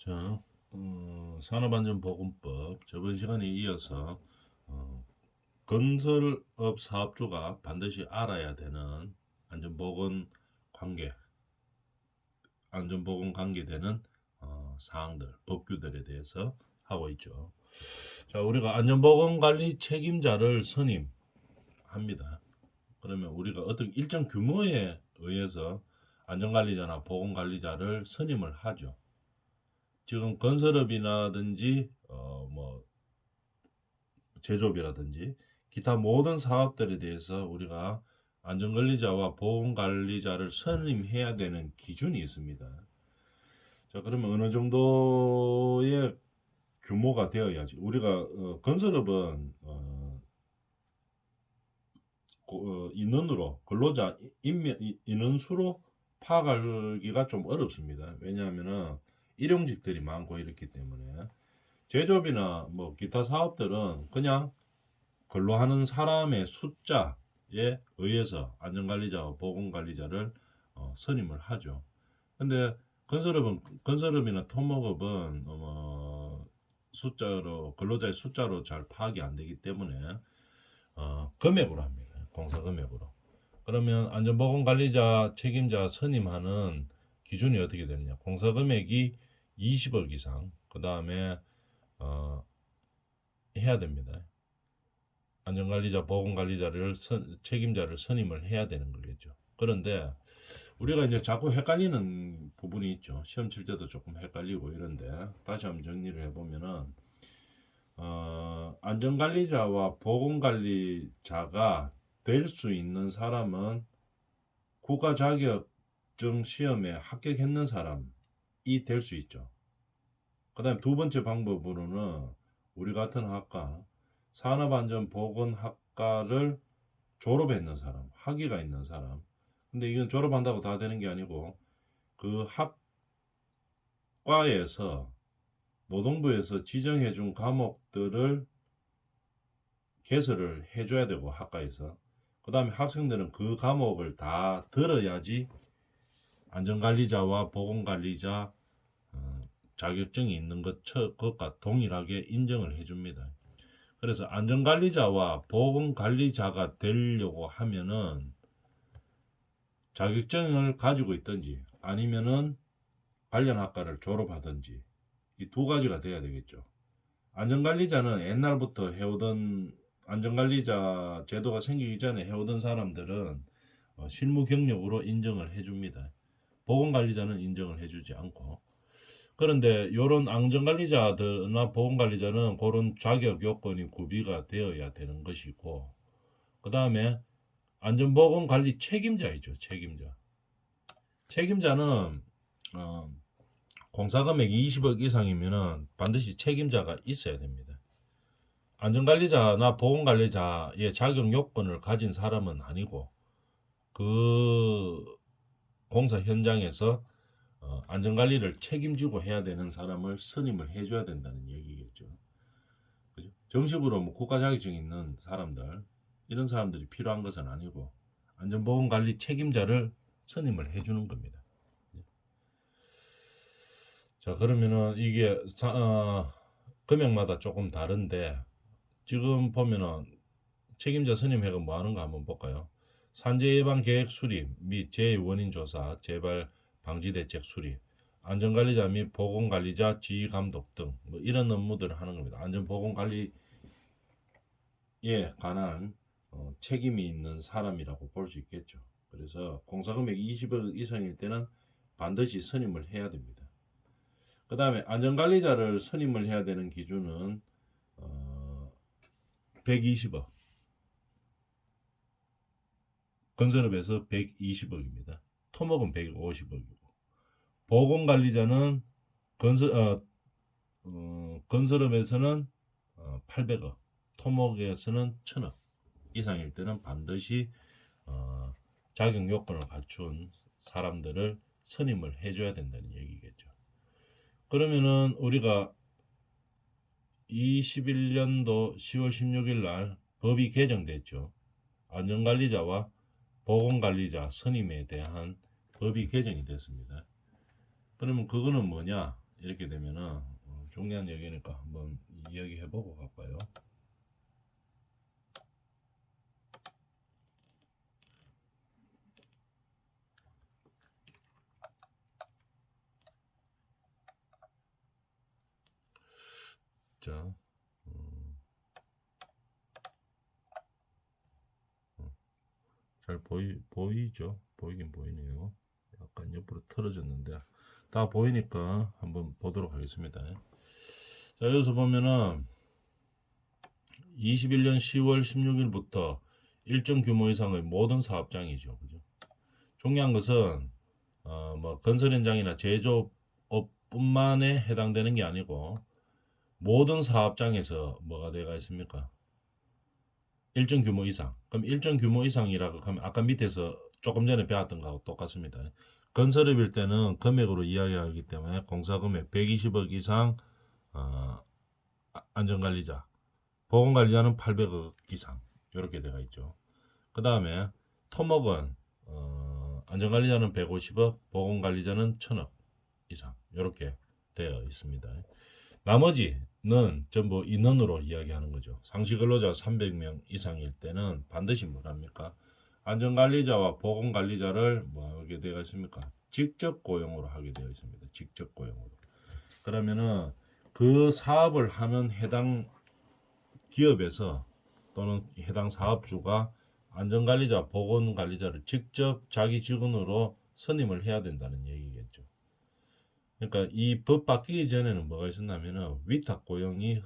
자, 산업안전보건법 저번 시간에 이어서 어, 건설업 사업주가 반드시 알아야 되는 안전보건 관계, 안전보건 관계되는 사항들, 법규들에 대해서 하고 있죠. 자, 우리가 안전보건관리 책임자를 선임합니다. 그러면 우리가 어떤 일정 규모에 의해서 안전관리자나 보건관리자를 선임을 하죠. 지금 건설업이라든지 뭐 제조업이라든지 기타 모든 사업들에 대해서 우리가 안전관리자와 보건관리자를 선임해야 되는 기준이 있습니다. 자, 그러면 어느 정도의 규모가 되어야지 우리가 건설업은 인원으로 근로자 인원수로 파악하기가 좀 어렵습니다. 왜냐하면은 일용직들이 많고 이렇기 때문에 제조업이나 뭐 기타 사업들은 그냥 근로하는 사람의 숫자에 의해서 안전관리자와 보건관리자를 선임을 하죠. 근데 건설업이나 토목업은 숫자로 근로자의 숫자로 잘 파악이 안 되기 때문에 금액으로 합니다. 공사 금액으로. 그러면 안전보건관리자 책임자 선임하는 기준이 어떻게 되느냐? 공사 금액이 20억 이상, 그 다음에 해야 됩니다. 안전관리자, 보건관리자를 책임자를 선임을 해야 되는 거겠죠. 그런데 우리가 이제 자꾸 헷갈리는 부분이 있죠. 시험 칠 때도 조금 헷갈리고 이런데 다시 한번 정리를 해보면은 안전관리자와 보건관리자가 될 수 있는 사람은 국가 자격증 시험에 합격했는 사람이 될 수 있죠. 그 다음에 두 번째 방법으로는 우리 같은 학과 산업안전보건학과를 졸업했는 사람, 학위가 있는 사람. 근데 이건 졸업한다고 다 되는 게 아니고 그 학과에서 노동부에서 지정해준 과목들을 개설을 해줘야 되고 학과에서 그 다음에 학생들은 그 과목을 다 들어야지 안전관리자와 보건관리자 자격증이 있는 것과 동일하게 인정을 해줍니다. 그래서 안전관리자와 보건관리자가 되려고 하면은 자격증을 가지고 있든지 아니면은 관련 학과를 졸업하든지 이 두 가지가 돼야 되겠죠. 안전관리자는 옛날부터 해오던 안전관리자 제도가 생기기 전에 해오던 사람들은 실무 경력으로 인정을 해줍니다. 보건관리자는 인정을 해주지 않고. 그런데 이런 안전관리자들나 보건관리자는 그런 자격 요건이 구비가 되어야 되는 것이고, 그 다음에 안전보건관리 책임자이죠. 책임자는 공사금액 20억 이상이면은 반드시 책임자가 있어야 됩니다. 안전관리자나 보건관리자의 자격 요건을 가진 사람은 아니고 그 공사 현장에서 안전관리를 책임지고 해야 되는 사람을 선임을 해줘야 된다는 얘기겠죠. 그죠? 정식으로 뭐 국가 자격증 있는 사람들 이런 사람들이 필요한 것은 아니고 안전보건관리 책임자를 선임을 해주는 겁니다. 자, 그러면은 이게 금액마다 조금 다른데 지금 보면은 책임자 선임회가 뭐 하는가 한번 볼까요? 산재 예방 계획 수립 및 재해 원인 조사, 재발 방지 대책 수립, 안전관리자 및 보건관리자 지휘 감독 등 뭐 이런 업무들을 하는 겁니다. 안전보건관리에 관한 책임이 있는 사람이라고 볼 수 있겠죠. 그래서 공사금액 20억 이상일 때는 반드시 선임을 해야 됩니다. 그 다음에 안전관리자를 선임을 해야 되는 기준은 120억, 건설업에서 120억입니다. 토목은 150억이고 보건관리자는 건설업에서는 800억, 토목에서는 1000억 이상일 때는 반드시 자격 요건을 갖춘 사람들을 선임을 해줘야 된다는 얘기겠죠. 그러면은 우리가 21년도 10월 16일 날 법이 개정됐죠. 안전관리자와 보건관리자 선임에 대한 법이 개정이 됐습니다. 그러면 그거는 뭐냐? 이렇게 되면은 중요한 얘기니까 한번 이야기해보고 갈까요? 자, 잘 보이죠? 보이긴 보이네요. 약간 옆으로 틀어졌는데 다 보이니까 한번 보도록 하겠습니다. 자, 여기서 보면은 21년 10월 16일부터 일정 규모 이상의 모든 사업장이죠. 그죠? 중요한 것은 뭐 건설 현장이나 제조업뿐만에 해당되는 게 아니고 모든 사업장에서 뭐가 되어 있습니까? 일정 규모 이상. 그럼 일정 규모 이상이라고 하면 아까 밑에서 조금 전에 배웠던 거하고 똑같습니다. 건설업일 때는 금액으로 이야기하기 때문에 공사금액 120억 이상 안전관리자, 보건관리자는 800억 이상 이렇게 되어 있죠. 그 다음에 토목은 안전관리자는 150억, 보건관리자는 1000억 이상 이렇게 되어 있습니다. 나머지는 전부 인원으로 이야기하는 거죠. 상시근로자 300명 이상일 때는 반드시 뭐랍니까? 안전관리자와 보건관리자를 뭐 하게 되어 있습니까? 직접 고용으로 하게 되어 있습니다. 직접 고용으로. 그러면은 그 사업을 하는 해당 기업에서 또는 해당 사업주가 안전관리자, 보건관리자를 직접 자기 직원으로 선임을 해야 된다는 얘기겠죠. 그러니까 이 법 바뀌기 전에는 뭐가 있었냐면은 위탁 고용이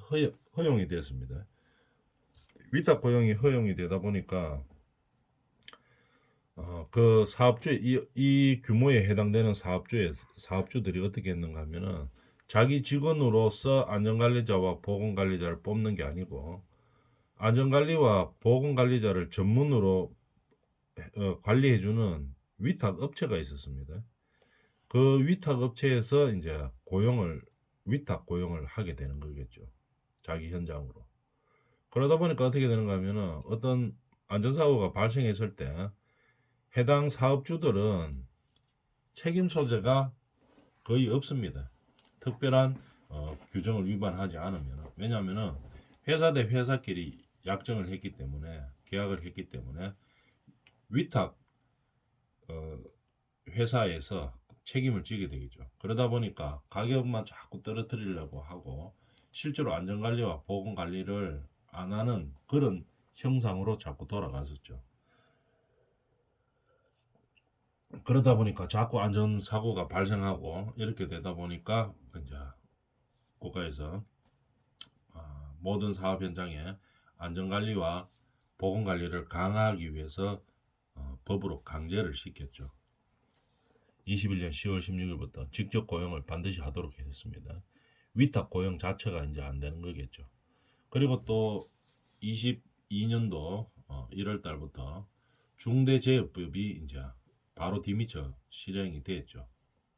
허용이 됐습니다. 위탁 고용이 허용이 되다 보니까 그 사업주 이 규모에 해당되는 사업주들이 어떻게 했는가 하면은 자기 직원으로서 안전관리자와 보건관리자를 뽑는 게 아니고 안전관리와 보건관리자를 전문으로 관리해주는 위탁 업체가 있었습니다. 그 위탁 업체에서 이제 위탁 고용을 하게 되는 거겠죠. 자기 현장으로. 그러다 보니까 어떻게 되는가 하면은 어떤 안전사고가 발생했을 때 해당 사업주들은 책임 소재가 거의 없습니다. 특별한 규정을 위반하지 않으면. 왜냐하면은 회사 대 회사끼리 약정을 했기 때문에 계약을 했기 때문에 위탁 회사에서 책임을 지게 되겠죠. 그러다 보니까 가격만 자꾸 떨어뜨리려고 하고 실제로 안전관리와 보건관리를 안 하는 그런 형상으로 자꾸 돌아갔었죠. 그러다 보니까 자꾸 안전사고가 발생하고 이렇게 되다 보니까 이제 국가에서 모든 사업 현장에 안전관리와 보건관리를 강화하기 위해서 법으로 강제를 시켰죠. 21년 10월 16일부터 직접 고용을 반드시 하도록 했습니다. 위탁 고용 자체가 이제 안 되는 거겠죠. 그리고 또 22년도 1월 달부터 중대재해법이 이제 바로 뒤미쳐 실행이 됐죠.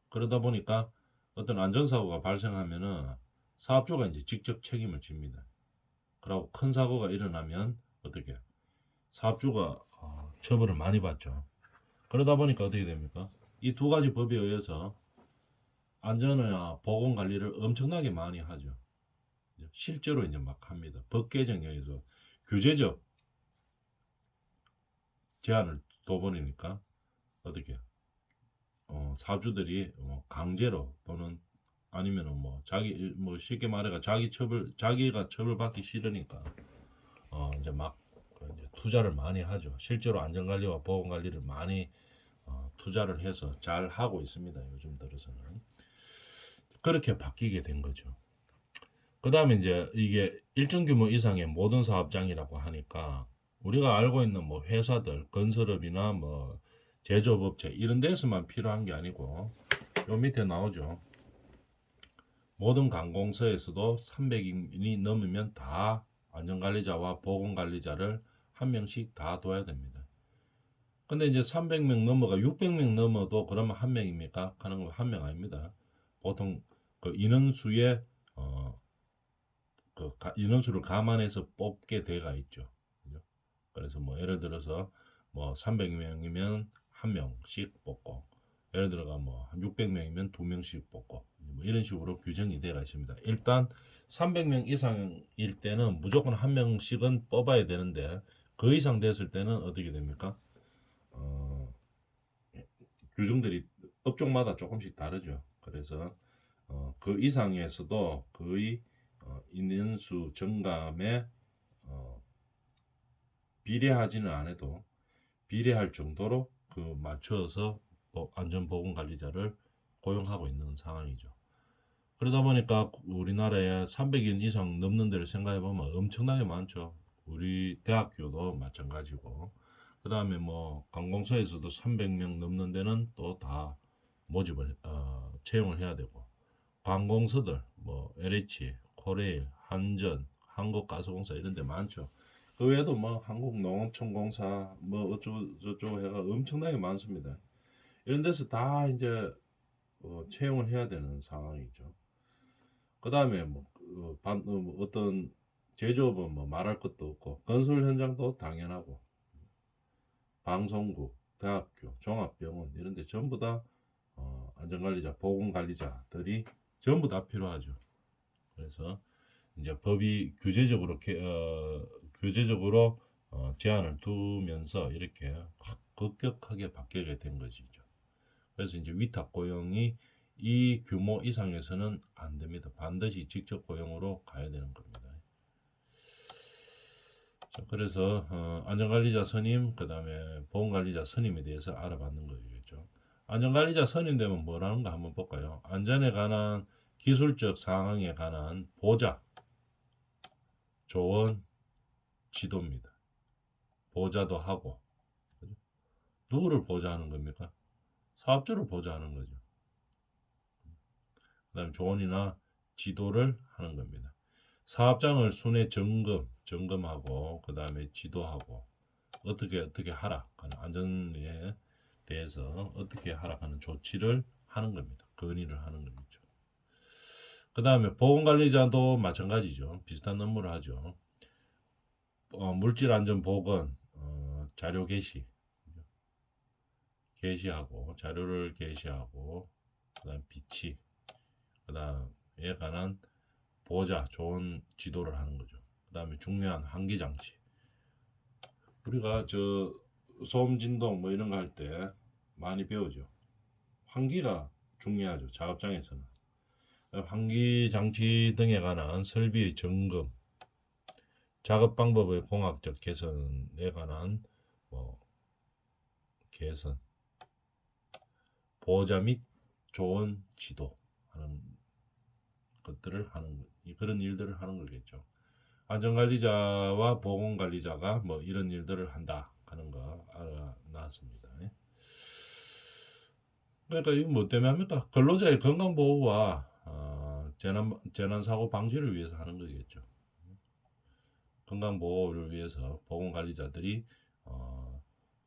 그러다 보니까 어떤 안전사고가 발생하면은 사업주가 이제 직접 책임을 집니다. 그리고 큰 사고가 일어나면 어떻게 사업주가 처벌을 많이 받죠. 그러다 보니까 어떻게 됩니까? 이 두 가지 법에 의해서 안전이나 보건 관리를 엄청나게 많이 하죠. 실제로 이제 막 합니다. 법 개정에 의해서 규제적 제한을 둬버리니까 어떻게 사주들이 강제로 또는 아니면은 뭐 쉽게 말해가 자기가 처벌받기 싫으니까 이제 막 이제 투자를 많이 하죠. 실제로 안전관리와 보건관리를 많이 투자를 해서 잘 하고 있습니다. 요즘 들어서는 그렇게 바뀌게 된 거죠. 그 다음에 이제 이게 일정 규모 이상의 모든 사업장이라고 하니까 우리가 알고 있는 뭐 회사들, 건설업이나 뭐 제조업체 이런 데서만 필요한 게 아니고 요 밑에 나오죠. 모든 관공서에서도 300인이 넘으면 다 안전관리자와 보건관리자를 한 명씩 다 둬야 됩니다. 근데 이제 300명 넘어가 600명 넘어도 그러면 한 명입니까? 하는 건 한 명 아닙니다. 보통 그 인원수의 인원수를 감안해서 뽑게 돼가 있죠. 그죠? 그래서 뭐 예를 들어서 뭐 300명이면 한 명씩 뽑고 예를 들어가 뭐 한 600명이면 2명씩 뽑고 뭐 이런 식으로 규정이 되어 있습니다. 일단 300명 이상일 때는 무조건 한 명씩은 뽑아야 되는데 그 이상 됐을 때는 어떻게 됩니까? 어, 규정들이 업종마다 조금씩 다르죠. 그래서 그 이상에서도 거의 인원수 증감에 어, 비례하지는 않아도 비례할 정도로 그 맞춰서 안전보건관리자를 고용하고 있는 상황이죠. 그러다 보니까 우리나라에 300인 이상 넘는 데를 생각해 보면 엄청나게 많죠. 우리 대학교도 마찬가지고, 그 다음에 뭐 관공서에서도 300명 넘는 데는 또 다 모집을 채용을 해야 되고, 관공서들 뭐 LH, 코레일, 한전, 한국가스공사 이런 데 많죠. 그 외에도 뭐 한국농업청공사 뭐 어쩌고 저쩌고 해가 엄청나게 많습니다. 이런 데서 다 이제 채용을 해야 되는 상황이죠. 그 다음에 뭐 어떤 제조업은 뭐 말할 것도 없고 건설 현장도 당연하고 방송국, 대학교, 종합병원 이런 데 전부 다 안전관리자, 보건관리자들이 전부 다 필요하죠. 그래서 이제 법이 규제적으로 제한을 두면서 이렇게 확 급격하게 바뀌게 된 것이죠. 그래서 이제 위탁 고용이 이 규모 이상에서는 안 됩니다. 반드시 직접 고용으로 가야 되는 겁니다. 자, 그래서 안전관리자 선임, 그 다음에 보건관리자 선임에 대해서 알아봤는 거겠죠. 안전관리자 선임되면 뭐라는가 한번 볼까요? 안전에 관한 기술적 상황에 관한 보좌, 조언, 지도입니다. 보좌도 하고, 그죠? 누구를 보좌하는 겁니까? 사업주를 보좌하는 거죠. 그 다음 조언이나 지도를 하는 겁니다. 사업장을 순회 점검하고 그 다음에 지도하고 어떻게 하라 하는 안전에 대해서 어떻게 하라 하는 조치를 하는 겁니다. 건의를 하는 거죠. 그 다음에 보건관리자도 마찬가지죠. 비슷한 업무를 하죠. 물질안전보건 자료 게시하고 자료를 게시하고 그다음 비치 그다음에 관한 보호자 좋은 지도를 하는 거죠. 그다음에 중요한 환기 장치. 우리가 저 소음 진동 뭐 이런 거 할 때 많이 배우죠. 환기가 중요하죠. 작업장에서는 환기 장치 등에 관한 설비의 점검, 작업 방법의 공학적 개선에 관한 뭐 개선, 보호자 및 조언 지도하는 것들을 하는 그런 일들을 하는 거겠죠. 안전관리자와 보건관리자가 뭐 이런 일들을 한다 하는 거 알아놨습니다. 그러니까 이거 뭐 때문에 합니까? 근로자의 건강 보호와 재난 사고 방지를 위해서 하는 거겠죠. 건강 보호를 위해서 보건관리자들이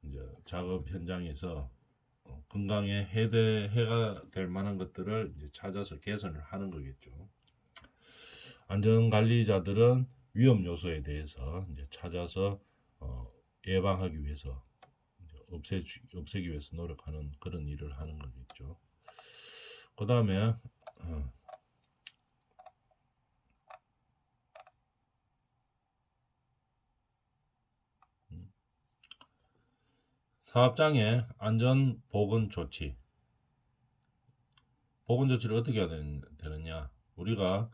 이제 작업 현장에서 건강에 해가 될 만한 것들을 이제 찾아서 개선을 하는 거겠죠. 안전관리자들은 위험 요소에 대해서 이제 찾아서 예방하기 위해서 없애기 위해서 노력하는 그런 일을 하는 거겠죠. 그 다음에 사업장의 안전 보건 조치. 보건 조치를 어떻게 해야 되느냐? 우리가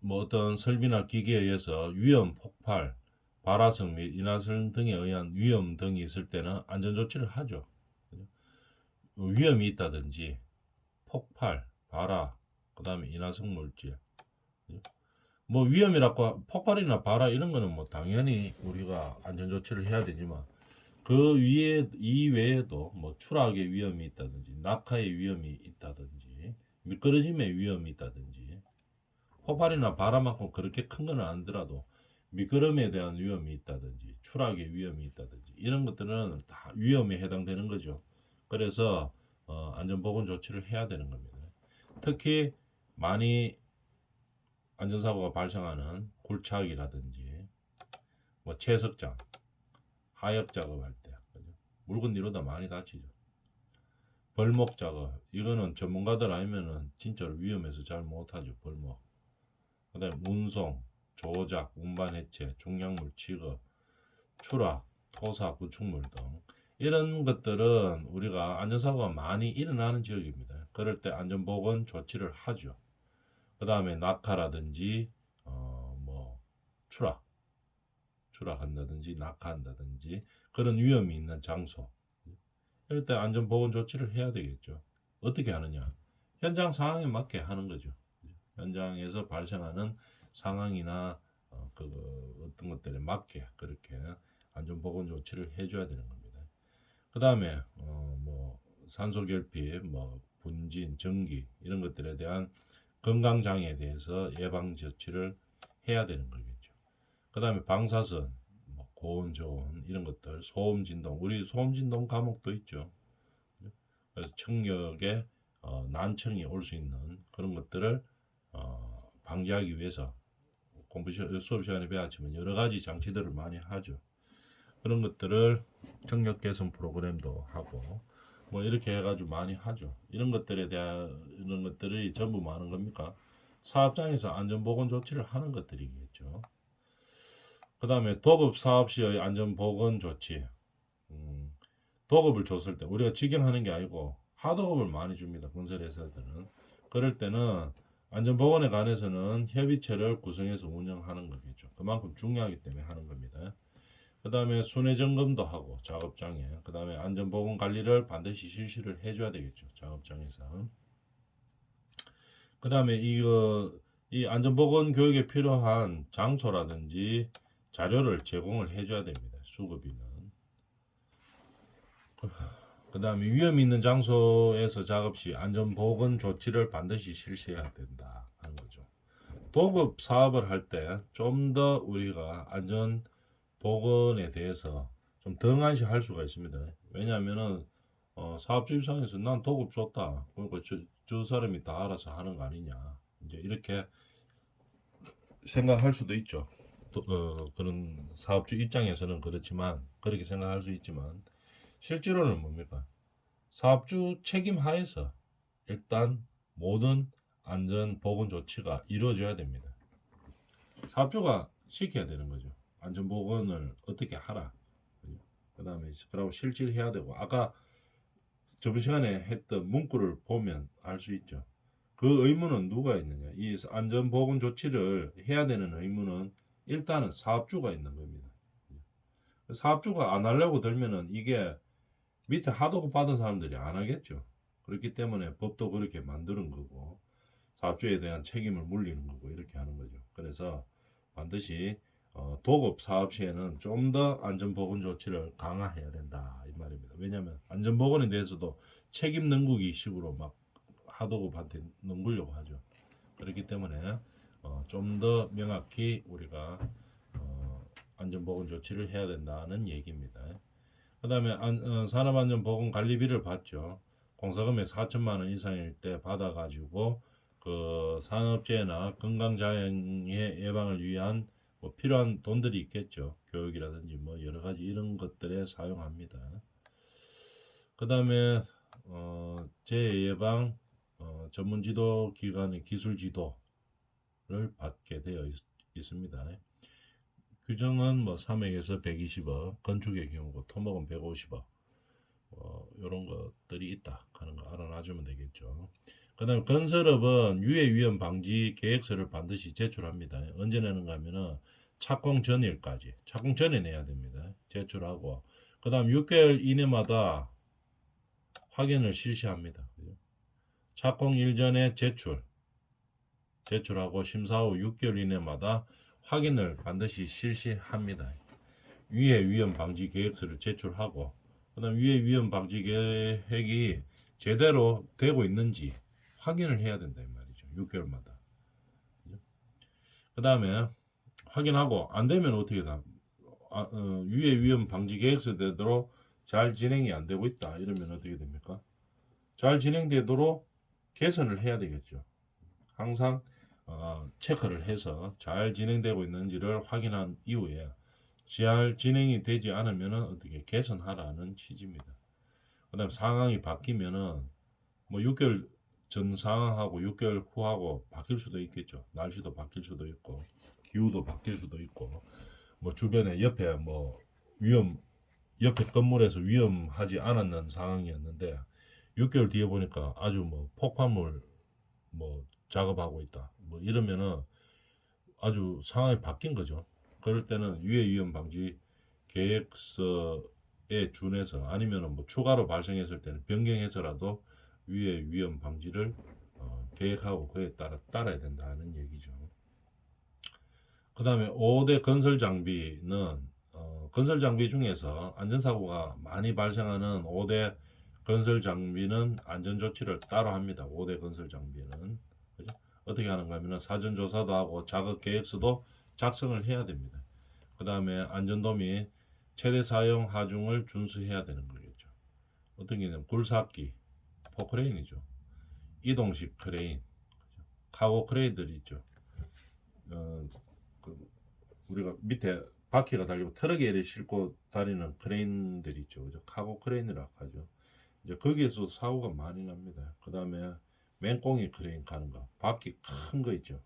뭐 어떤 설비나 기기에 의해서 위험, 폭발, 발화성 및 인화성 등에 의한 위험 등이 있을 때는 안전 조치를 하죠. 위험이 있다든지 폭발, 발화, 그 다음에 인화성 물질. 뭐 위험이라고 폭발이나 발화 이런 거는 뭐 당연히 우리가 안전 조치를 해야 되지만 그 위에 이외에도 뭐 추락의 위험이 있다든지 낙하의 위험이 있다든지 미끄러짐의 위험이 있다든지 폭발이나 바람만큼 그렇게 큰 건 아니더라도 미끄럼에 대한 위험이 있다든지 추락의 위험이 있다든지 이런 것들은 다 위험에 해당되는 거죠. 그래서 안전보건 조치를 해야 되는 겁니다. 특히 많이 안전사고가 발생하는 굴착이라든지 뭐 채석장, 하역 작업할 때 물건 이러다 많이 다치죠. 벌목 작업 이거는 전문가들 아니면은 진짜로 위험해서 잘 못하죠. 벌목. 그다음에 운송, 조작, 운반 해체, 중량물 취급, 추락, 토사, 구축물 등 이런 것들은 우리가 안전사고가 많이 일어나는 지역입니다. 그럴 때 안전보건 조치를 하죠. 그 다음에 낙하라든지 뭐 추락한다든지 낙하한다든지 그런 위험이 있는 장소 이럴 때 안전보건 조치를 해야 되겠죠. 어떻게 하느냐? 현장 상황에 맞게 하는 거죠. 현장에서 발생하는 상황이나 어떤 것들에 맞게 그렇게 안전보건 조치를 해줘야 되는 겁니다. 그 다음에 뭐 산소결핍, 뭐 분진, 전기 이런 것들에 대한 건강장애에 대해서 예방 조치를 해야 되는 거겠죠. 그 다음에 방사선, 뭐 고온, 저온 이런 것들, 소음, 진동, 우리 소음, 진동 과목도 있죠. 그래서 청력에 난청이 올 수 있는 그런 것들을 방지하기 위해서 수업 시간에 배웠지만 여러 가지 장치들을 많이 하죠. 그런 것들을 청력 개선 프로그램도 하고 뭐 이렇게 해가지고 많이 하죠. 이런 것들에 대한 이런 것들이 전부 뭐 하는 겁니까? 사업장에서 안전보건 조치를 하는 것들이겠죠. 그 다음에 도급 사업 시의 안전보건 조치. 도급을 줬을 때 우리가 직영하는 게 아니고 하도급을 많이 줍니다. 건설회사들은. 그럴 때는 안전보건에 관해서는 협의체를 구성해서 운영하는 거겠죠. 그만큼 중요하기 때문에 하는 겁니다. 그 다음에 순회 점검도 하고 작업장에 그 다음에 안전보건 관리를 반드시 실시를 해줘야 되겠죠. 작업장에서. 그 다음에 이 안전보건 교육에 필요한 장소라든지 자료를 제공을 해줘야 됩니다. 수급비는. 그 다음에 위험 있는 장소에서 작업 시 안전보건 조치를 반드시 실시해야 된다 하는 거죠. 도급 사업을 할 때 좀 더 우리가 안전보건에 대해서 좀 등한시할 수가 있습니다. 왜냐하면은 사업주 입장에서 난 도급 줬다. 그러니까 저 사람이 다 알아서 하는 거 아니냐. 이제 이렇게 생각할 수도 있죠. 그런 사업주 입장에서는 그렇지만 그렇게 생각할 수 있지만 실제로는 뭡니까? 사업주 책임 하에서 일단 모든 안전 보건 조치가 이루어져야 됩니다. 사업주가 시켜야 되는 거죠. 안전 보건을 어떻게 하라. 그다음에 그러고 실질해야 되고 아까 저번 시간에 했던 문구를 보면 알 수 있죠. 그 의무는 누가 있느냐? 이 안전 보건 조치를 해야 되는 의무는 일단은 사업주가 있는 겁니다. 사업주가 안 하려고 들면은 이게 밑에 하도급 받은 사람들이 안 하겠죠. 그렇기 때문에 법도 그렇게 만드는 거고 사업주에 대한 책임을 물리는 거고 이렇게 하는 거죠. 그래서 반드시 도급 사업 시에는 좀 더 안전보건 조치를 강화해야 된다 이 말입니다. 왜냐하면 안전보건에 대해서도 책임 능구기 식으로 막 하도급한테 능구려고 하죠. 그렇기 때문에 좀 더 명확히 우리가 안전보건 조치를 해야 된다는 얘기입니다. 그 다음에 산업안전보건관리비를 받죠. 공사금액 4천만 원 이상일 때 받아가지고 그 산업재해나 건강장애 예방을 위한 뭐 필요한 돈들이 있겠죠. 교육이라든지 뭐 여러 가지 이런 것들에 사용합니다. 그 다음에 재해 예방 전문지도 기관의 기술지도를 받게 되어 있습니다. 규정은 뭐 3억에서 120억, 건축의 경우고 토목은 150억, 이런 것들이 있다 하는 거 알아놔주면 되겠죠. 그 다음에 건설업은 유해 위험 방지 계획서를 반드시 제출합니다. 언제 내는가 하면은 착공 전일까지, 착공 전에 내야 됩니다. 제출하고, 그 다음 6개월 이내마다 확인을 실시합니다. 착공 일전에 제출하고 심사 후 6개월 이내마다 확인을 반드시 실시합니다. 위해 위험 방지 계획서를 제출하고 그다음 위해 위험 방지 계획이 제대로 되고 있는지 확인을 해야 된다 이 말이죠. 6개월마다. 그다음에 확인하고 안 되면 어떻게 위해 위험 방지 계획서대로 잘 진행이 안 되고 있다 이러면 어떻게 됩니까? 잘 진행되도록 개선을 해야 되겠죠. 항상 체크를 해서 잘 진행되고 있는지를 확인한 이후에 잘 진행이 되지 않으면 어떻게 개선하라는 취지입니다. 그 다음 상황이 바뀌면은 뭐 6개월 전 상황하고 6개월 후하고 바뀔 수도 있겠죠. 날씨도 바뀔 수도 있고 기후도 바뀔 수도 있고 뭐 주변에 옆에 뭐 옆에 건물에서 위험하지 않았는 상황이었는데 6개월 뒤에 보니까 아주 뭐 폭발물 뭐 작업하고 있다. 뭐 이러면은 아주 상황이 바뀐 거죠. 그럴 때는 유해 위험 방지 계획서에 준해서 아니면은 뭐 추가로 발생했을 때는 변경해서라도 유해 위험 방지를 계획하고 그에 따라 따라야 된다는 얘기죠. 그 다음에 5대 건설 장비는 건설 장비 중에서 안전사고가 많이 발생하는 5대 건설 장비는 안전조치를 따로 합니다. 5대 건설 장비는. 그죠? 어떻게 하는가 하면 사전조사도 하고 작업 계획서도 작성을 해야 됩니다. 그 다음에 안전도 및 최대 사용 하중을 준수해야 되는 거겠죠. 어떤 게냐면 굴삭기, 포크레인이죠. 이동식 크레인, 카고 크레인들이 있죠. 그 우리가 밑에 바퀴가 달리고 트럭에 싣고 다니는 크레인들이 있죠. 그죠? 카고 크레인이라고 하죠. 이제 거기에서 사고가 많이 납니다. 그 다음에 맹꽁이 크레인 가는 거, 바퀴 큰 거 있죠.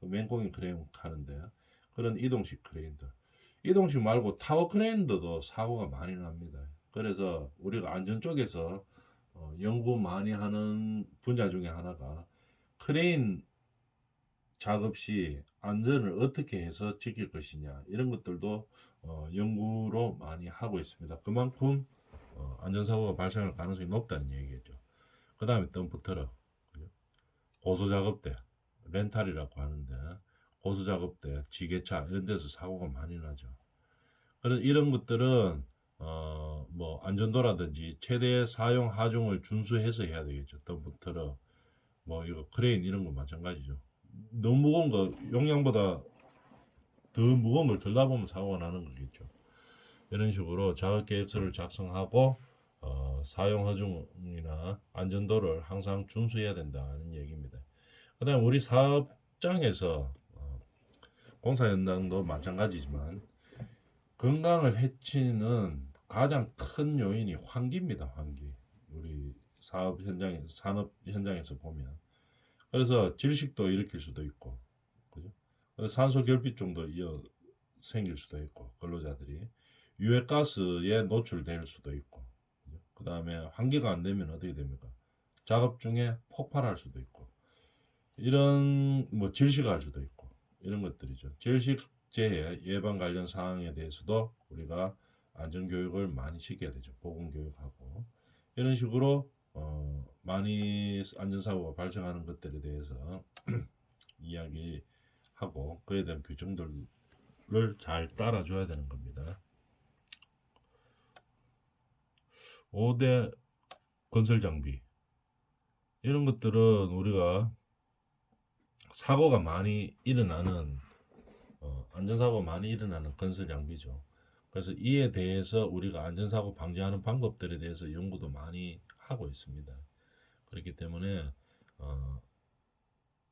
그 맹꽁이 크레인 가는데 그런 이동식 크레인들. 이동식 말고 타워 크레인들도 사고가 많이 납니다. 그래서 우리가 안전 쪽에서 연구 많이 하는 분야 중에 하나가 크레인 작업 시 안전을 어떻게 해서 지킬 것이냐 이런 것들도 연구로 많이 하고 있습니다. 그만큼 안전사고가 발생할 가능성이 높다는 얘기겠죠. 그 다음에 덤프트럭, 고소작업대, 렌탈이라고 하는데 고소작업대, 지게차 이런 데서 사고가 많이 나죠. 그런 이런 것들은 뭐 안전도라든지 최대 사용 하중을 준수해서 해야 되겠죠. 덤프트럭, 뭐 이거 크레인 이런 거 마찬가지죠. 너무 무거운 거 용량보다 더 무거운 걸 들다 보면 사고가 나는 거겠죠. 이런 식으로 자격 계획서를 작성하고 사용 허중이나 안전도를 항상 준수해야 된다는 얘기입니다. 그다음 우리 사업장에서 공사 현장도 마찬가지지만 건강을 해치는 가장 큰 요인이 환기입니다. 환기. 우리 사업 현장에 산업 현장에서 보면 그래서 질식도 일으킬 수도 있고, 그죠? 산소 결핍증도 생길 수도 있고, 근로자들이 유해가스에 노출될 수도 있고, 그 다음에 환기가 안 되면 어떻게 됩니까? 작업 중에 폭발할 수도 있고, 이런 뭐 질식할 수도 있고, 이런 것들이죠. 질식재해 예방 관련 사항에 대해서도 우리가 안전교육을 많이 시켜야 되죠. 보건교육하고 이런 식으로 많이 안전사고가 발생하는 것들에 대해서 이야기하고 그에 대한 규정들을 잘 따라줘야 되는 겁니다. 5대 건설 장비 이런 것들은 우리가 사고가 많이 일어나는 안전사고가 많이 일어나는 건설 장비죠. 그래서 이에 대해서 우리가 안전사고 방지하는 방법들에 대해서 연구도 많이 하고 있습니다. 그렇기 때문에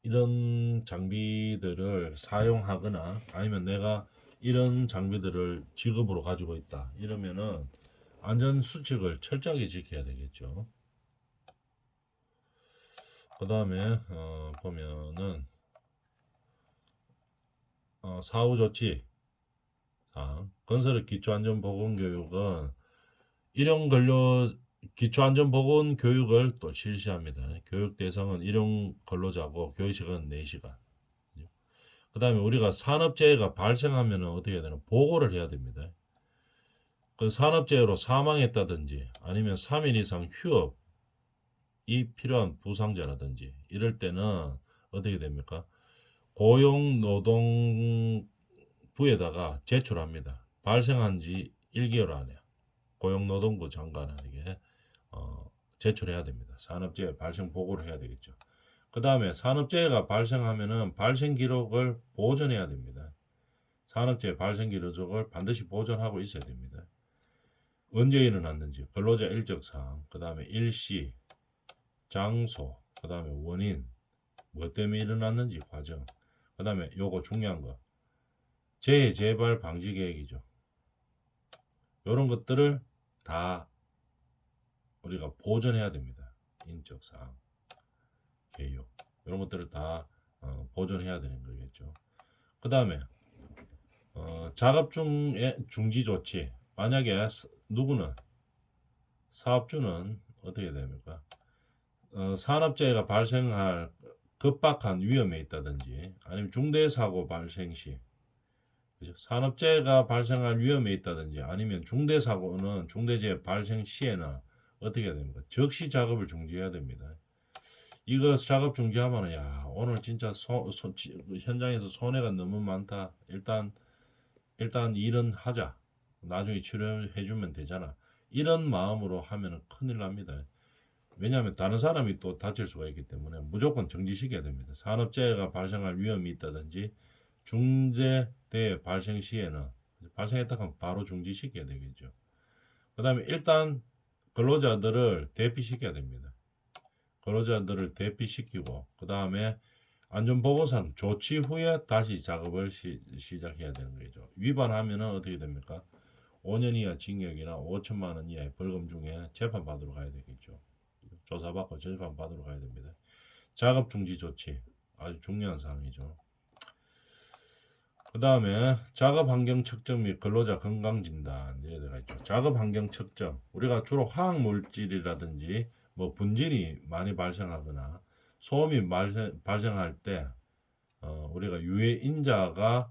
이런 장비들을 사용하거나 아니면 내가 이런 장비들을 직업으로 가지고 있다 이러면은 안전 수칙을 철저하게 지켜야 되겠죠. 그 다음에 보면은 사후 조치 건설의 기초안전보건교육은 일용 근로 기초안전보건교육을 또 실시합니다. 교육 대상은 일용 근로자고 교육시간은 4시간. 그 다음에 우리가 산업재해가 발생하면 어떻게 해야 되나 보고를 해야 됩니다. 그 산업재해로 사망했다든지 아니면 3일 이상 휴업이 필요한 부상자라든지 이럴 때는 어떻게 됩니까? 고용노동부에다가 제출합니다. 발생한 지 1개월 안에 고용노동부 장관에게 제출해야 됩니다. 산업재해 발생 보고를 해야 되겠죠. 그 다음에 산업재해가 발생하면은 발생 기록을 보존해야 됩니다. 산업재해 발생 기록을 반드시 보존하고 있어야 됩니다. 언제 일어났는지, 근로자 일적사항, 그 다음에 일시, 장소, 그 다음에 원인, 뭐 때문에 일어났는지 과정, 그 다음에 요거 중요한 거, 재해 재발 방지 계획이죠. 이런 것들을 다 우리가 보존해야 됩니다. 인적 사항, 개요 이런 것들을 다 보존해야 되는 거겠죠. 그 다음에 작업 중에 중지 조치. 만약에 누구는 사업주는 어떻게 됩니까? 산업재해가 발생할 급박한 위험에 있다든지 아니면 중대사고 발생 시 그죠? 산업재해가 발생할 위험에 있다든지 아니면 중대사고는 중대재해 발생 시에는 어떻게 해야 됩니까? 즉시 작업을 중지해야 됩니다. 이거 작업 중지하면은 야 오늘 진짜 현장에서 손해가 너무 많다. 일단 일은 하자. 나중에 치료해주면 되잖아. 이런 마음으로 하면은 큰일 납니다. 왜냐하면 다른 사람이 또 다칠 수가 있기 때문에 무조건 정지시켜야 됩니다. 산업재해가 발생할 위험이 있다든지 중대재해 발생 시에는 발생했다 하면 바로 중지시켜야 되겠죠. 그 다음에 일단 근로자들을 대피시켜야 됩니다. 근로자들을 대피시키고 그 다음에 안전보건상 조치 후에 다시 작업을 시작해야 되는 거죠. 위반하면은 어떻게 됩니까? 5년 이하 징역이나 5천만 원 이하의 벌금 중에 재판받으러 가야 되겠죠. 조사받고 재판받으러 가야 됩니다. 작업 중지 조치 아주 중요한 사항이죠. 그 다음에 작업 환경 측정 및 근로자 건강 진단 이래가 있죠. 작업 환경 측정 우리가 주로 화학 물질이라든지 뭐 분진이 많이 발생하거나 소음이 발생할 때 우리가 유해 인자가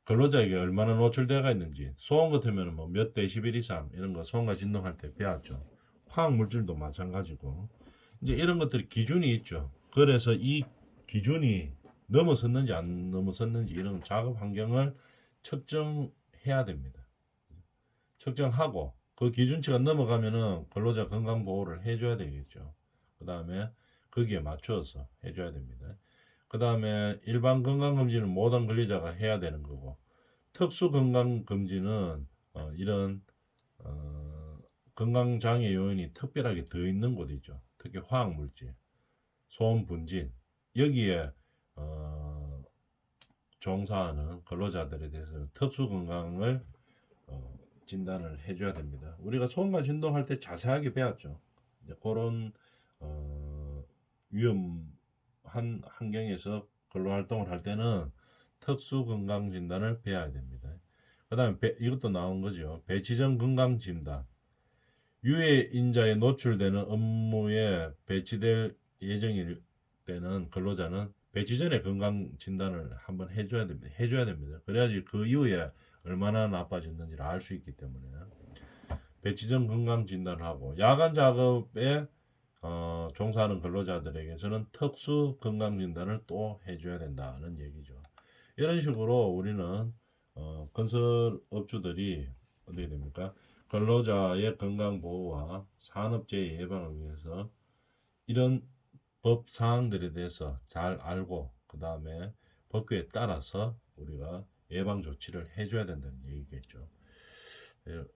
근로자에게 얼마나 노출되어 있는지 소음 같으면 뭐 몇 데시벨 이상 이런 거 소음과 진동할 때 배웠죠. 화학 물질도 마찬가지고 이제 이런 것들이 기준이 있죠. 그래서 이 기준이 넘어섰는지 안 넘어섰는지 이런 작업 환경을 측정해야 됩니다. 측정하고 그 기준치가 넘어가면은 근로자 건강 보호를 해줘야 되겠죠. 그 다음에 거기에 맞춰서 해줘야 됩니다. 그 다음에 일반 건강검진은 모든 관리자가 해야 되는 거고 특수 건강검진은 이런 건강장애 요인이 특별하게 더 있는 곳이죠. 특히 화학물질, 소음 분진 여기에 종사하는 근로자들에 대해서는 특수 건강을 진단을 해줘야 됩니다. 우리가 소음과 진동할 때 자세하게 배웠죠. 이제 그런 위험한 환경에서 근로활동을 할 때는 특수 건강 진단을 배워야 됩니다. 그 다음에 이것도 나온 거죠. 배치 전 건강 진단. 유해 인자에 노출되는 업무에 배치될 예정일 때는 근로자는 배치 전에 건강 진단을 한번 해줘야 됩니다. 그래야지 그 이후에 얼마나 나빠졌는지를 알 수 있기 때문에 배치 전 건강 진단을 하고 야간 작업에 종사하는 근로자들에게서는 특수 건강 진단을 또 해줘야 된다는 얘기죠. 이런 식으로 우리는 건설업주들이 어떻게 됩니까? 근로자의 건강 보호와 산업재해 예방을 위해서 이런 법 사항들에 대해서 잘 알고 그 다음에 법규에 따라서 우리가 예방 조치를 해줘야 된다는 얘기겠죠.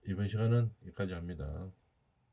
이번 시간은 여기까지 합니다.